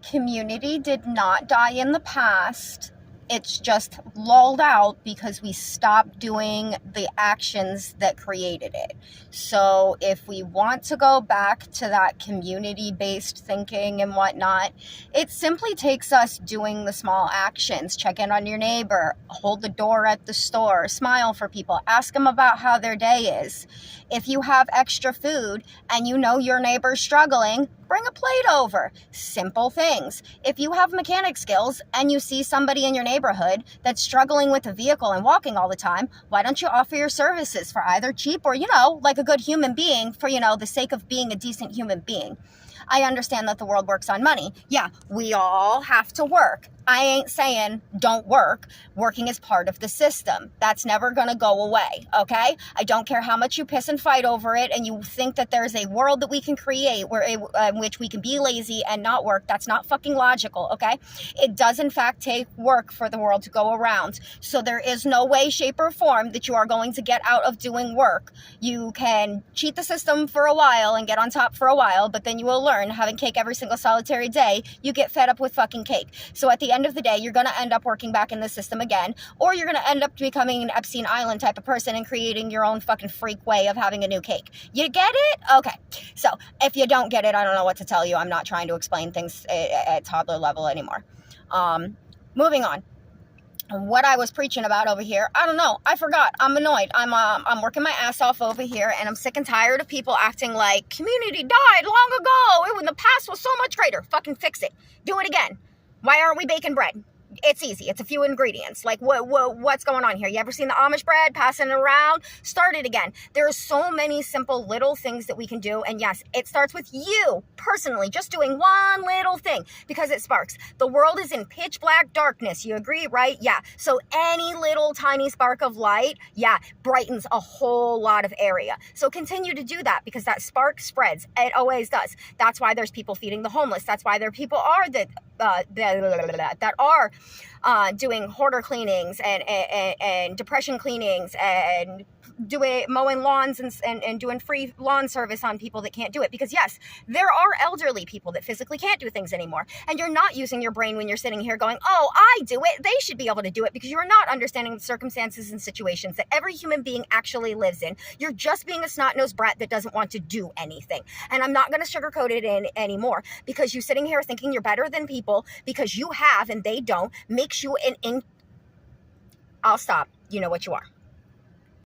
Community did not die in the past. It's just lulled out because we stopped doing the actions that created it. So if we want to go back to that community-based thinking and whatnot, it simply takes us doing the small actions. Check in on your neighbor, hold the door at the store, smile for people, ask them about how their day is. If you have extra food and you know your neighbor's struggling, bring a plate over. Simple things. If you have mechanic skills and you see somebody in your neighborhood that's struggling with a vehicle and walking all the time, why don't you offer your services for either cheap or, like a good human being for, the sake of being a decent human being? I understand that the world works on money. Yeah, we all have to work. I ain't saying don't work. Working is part of the system. That's never going to go away, okay? I don't care how much you piss and fight over it and you think that there's a world that we can create in which we can be lazy and not work. That's not fucking logical, okay? It does, in fact, take work for the world to go around. So there is no way, shape, or form that you are going to get out of doing work. You can cheat the system for a while and get on top for a while, but then you will learn, having cake every single solitary day, you get fed up with fucking cake. So at the end of the day, you're going to end up working back in the system again, or you're going to end up becoming an Epstein Island type of person and creating your own fucking freak way of having a new cake. You get it? Okay. So if you don't get it, I don't know what to tell you. I'm not trying to explain things at toddler level anymore. Moving on. What I was preaching about over here, I don't know. I forgot. I'm annoyed. I'm working my ass off over here, and I'm sick and tired of people acting like community died long ago. The past was so much greater. Fucking fix it. Do it again. Why aren't we baking bread? It's easy. It's a few ingredients. Like, what's going on here? You ever seen the Amish bread passing it around? Start it again. There are so many simple little things that we can do. And yes, it starts with you personally, just doing one little thing because it sparks. The world is in pitch black darkness. You agree, right? Yeah. So any little tiny spark of light, brightens a whole lot of area. So continue to do that because that spark spreads. It always does. That's why there's people feeding the homeless. That's why there people are that are doing hoarder cleanings and depression cleanings and mowing lawns and doing free lawn service on people that can't do it. Because yes, there are elderly people that physically can't do things anymore. And you're not using your brain when you're sitting here going, oh, I do it. They should be able to do it, because you're not understanding the circumstances and situations that every human being actually lives in. You're just being a snot-nosed brat that doesn't want to do anything. And I'm not going to sugarcoat it in anymore, because you sitting here thinking you're better than people because you have and they don't makes you I'll stop. You know what you are.